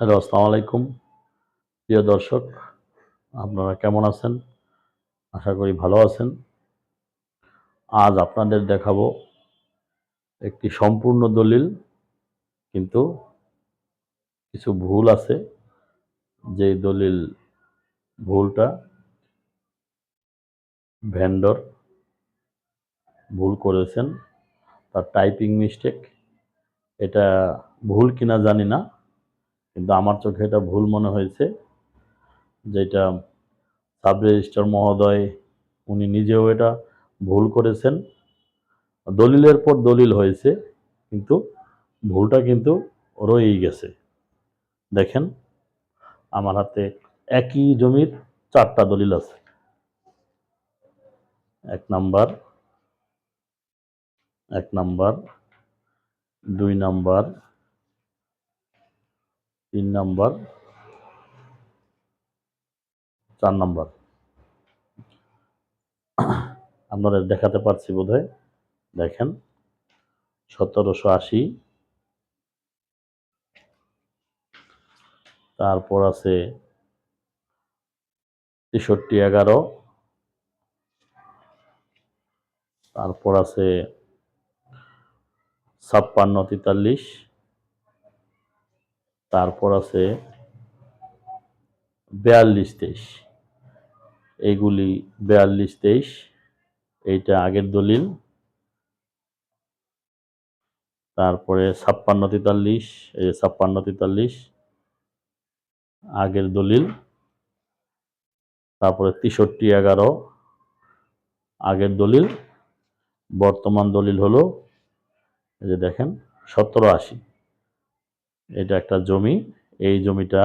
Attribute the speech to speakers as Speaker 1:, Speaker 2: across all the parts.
Speaker 1: Hello, আসসালামু আলাইকুম। প্রিয় দর্শক, আপনারা কেমন আছেন? আশা করি ভালো আছেন। আজ আপনাদের দেখাবো একটি সম্পূর্ণ দলিল, কিন্তু কিছু ভুল আছে। যেই দলিল ভুলটা ভেন্ডর ভুল করেছেন, তার টাইপিং মিস্টেক। এটা ভুল কিনা জানি না, কিন্তু আমার চোখে এটা ভুল মনে হয়েছে। যেটা সাব রেজিস্ট্রার মহোদয় উনি নিজেও এটা ভুল করেছেন। দলিলের পর দলিল হয়েছে, কিন্তু ভুলটা কিন্তু রয়েই গেছে। দেখেন, আমার হাতে একই জমির ৪টা দলিল আছে। ১ number, ১ number, ২ number, ৩ number, ৪ number. আপনাদের দেখাতে পারছি বোধহয়। দেখেন, ১৭৮০, তারপর আছে ৬৩11, তারপর আছে ৫৬৪৩, তারপর আছে ৪২২৩। এইগুলি ৪২২৩, এইটা আগের দলিল। তারপরে ৫৬৪৩, এই যে ৫৬৪৩ আগের দলিল। তারপরে ৬৩11 আগের দলিল। বর্তমান দলিল হলো এই যে দেখেন ১৭৮০। এটা একটা জমি। এই জমিটা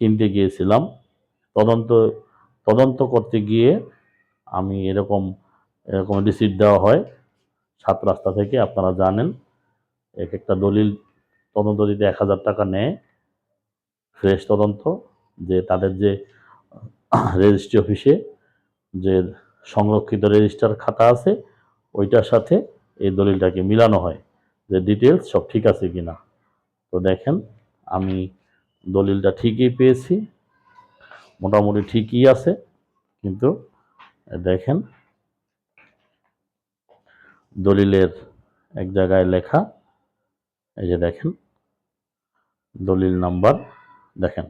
Speaker 1: কিনতে গিয়েছিলাম। তদন্ত তদন্ত করতে গিয়ে আমি এরকম এরকম রিসিট দেওয়া হয় ৭ রাস্তা থেকে। আপনারা জানেন, এক একটা দলিল তদন্ত দিতে ১,০০০ টাকা নেয়। ফ্রেশ তদন্ত, যে তাদের যে রেজিস্ট্রি অফিসে যে সংরক্ষিত রেজিস্টার খাতা আছে, ওইটার সাথে এই দলিলটাকে মিলানো হয় যে ডিটেলস সব ঠিক আছে কিনা। তো দেখেন, আমি দলিলটা ঠিকই পেয়েছি, মোটামুটি ঠিকই আছে। কিন্তু দেখেন, দলিলের এক জায়গায় লেখা, এই যে দেখেন দলিল নাম্বার, দেখেন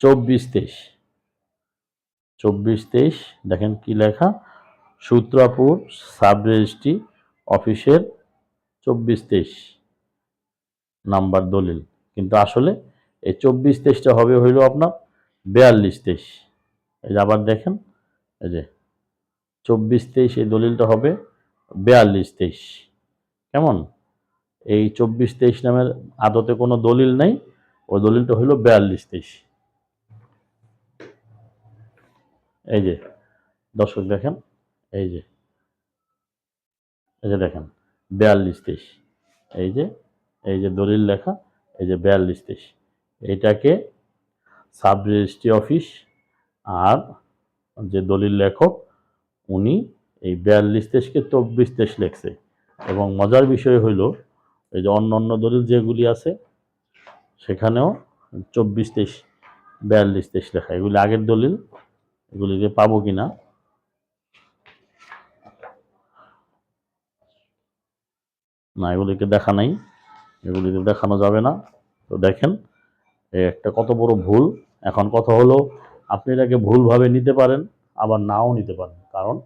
Speaker 1: ২৪২৩, ২৪২৩। দেখেন কি লেখা, সূত্রাপুর সাব রেজিস্ট্রি অফিসের ২৪২৩ নাম্বার দলিল। কিন্তু আসলে এই ২৪২৩টা হবে হইল আপনার ৪২২৩। এই যে আবার দেখেন, এই যে ২৪২৩, এই দলিলটা হবে ৪২২৩। কেমন? এই ২৪২৩ নামের আদতে কোনো দলিল নাই, ওই দলিলটা হইল ৪২২৩। এই যে দর্শক দেখেন, এই যে এই যে দেখেন ৪২২৩। এই যে এই যে দলিল লেখা, এই যে ৪২২৩। এইটাকে সাব রেজিস্ট্রি অফিস আর যে দলিল লেখক উনি এই ৪২২৩কে ২৪২৩ লেখছে। এবং মজার বিষয় হইল, এই যে অন্য অন্য দলিল যেগুলি আছে সেখানেও ২৪২৩ ৪২২৩ লেখা। এগুলি আগের দলিল, এগুলিকে পাবো কিনা না, এগুলিকে দেখা নাই, এগুলিকে দেখানো যাবে না। তো দেখেন, এই একটা কত বড় ভুল। এখন কথা হলো, আপনি এটাকে ভুলভাবে নিতে পারেন, আবার নাও নিতে পারেন। কারণ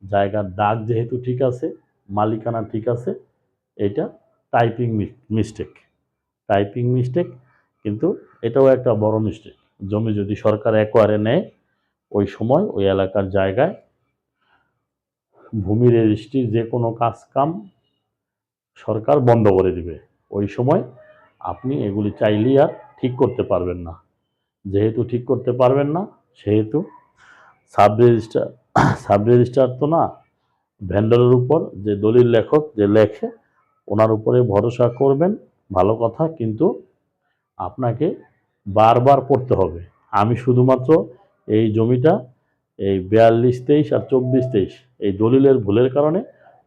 Speaker 1: জায়গার দাগ যেহেতু ঠিক আছে, মালিকানা ঠিক আছে, এটা টাইপিং মিস্টেক। টাইপিং মিস্টেক, কিন্তু এটাও একটা বড় মিস্টেক। জমি যদি সরকার একোয়ারে নেয়, ওই সময় ওই এলাকার জায়গায় ভূমি রেজিস্ট্রির যে কোনো কাজ কাম সরকার বন্ধ করে দিবে। ওই সময় আপনি এগুলি চাইলেই আর ঠিক করতে পারবেন না। যেহেতু ঠিক করতে পারবেন না, সেহেতু সাব রেজিস্ট্রার সাব রেজিস্ট্রার তো না, ভেন্ডরের উপর যে দলিল লেখক যে লেখে, ওনার উপরে ভরসা করবেন, ভালো কথা। কিন্তু আপনাকে বারবার পড়তে হবে। আমি শুধুমাত্র এই জমিটা, এই ৪২২৩ আর ২৪২৩ এই দলিলের ভুলের কারণে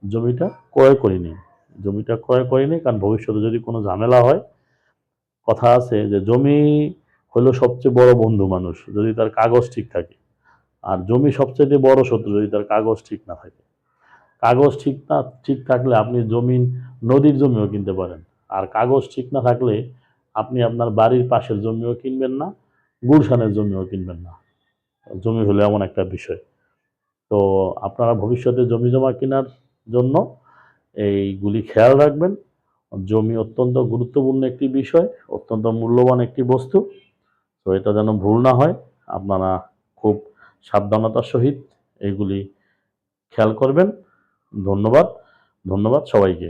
Speaker 1: জমিটা ক্রয় করিনি। জমিটা ক্রয় করিনি, কারণ ভবিষ্যতে যদি কোনো ঝামেলা হয় কথা আছে যে জমি হলো সবচেয়ে বড় বন্ধু মানুষ যদি তার কাগজ ঠিক থাকে, আর জমি সবচেয়ে বড় শত্রু যদি তার কাগজ ঠিক না থাকে। কাগজ ঠিক থাকলে আপনি নদীর জমিও কিনতে পারেন, আর কাগজ ঠিক না থাকলে আপনি আপনার বাড়ির পাশের জমিও কিনবেন না, গুলশানের জমিও কিনবেন না। জমি হলো এমন একটা বিষয়। তো আপনারা ভবিষ্যতে জমি জমা কেনার জন্য এইগুলি খেয়াল রাখবেন। জমি অত্যন্ত গুরুত্বপূর্ণ একটি বিষয়, অত্যন্ত মূল্যবান একটি বস্তু। তো এটা যেন ভুল না হয়, আপনারা খুব সাবধানতার সহিত এইগুলি খেয়াল করবেন। ধন্যবাদ, ধন্যবাদ সবাইকে।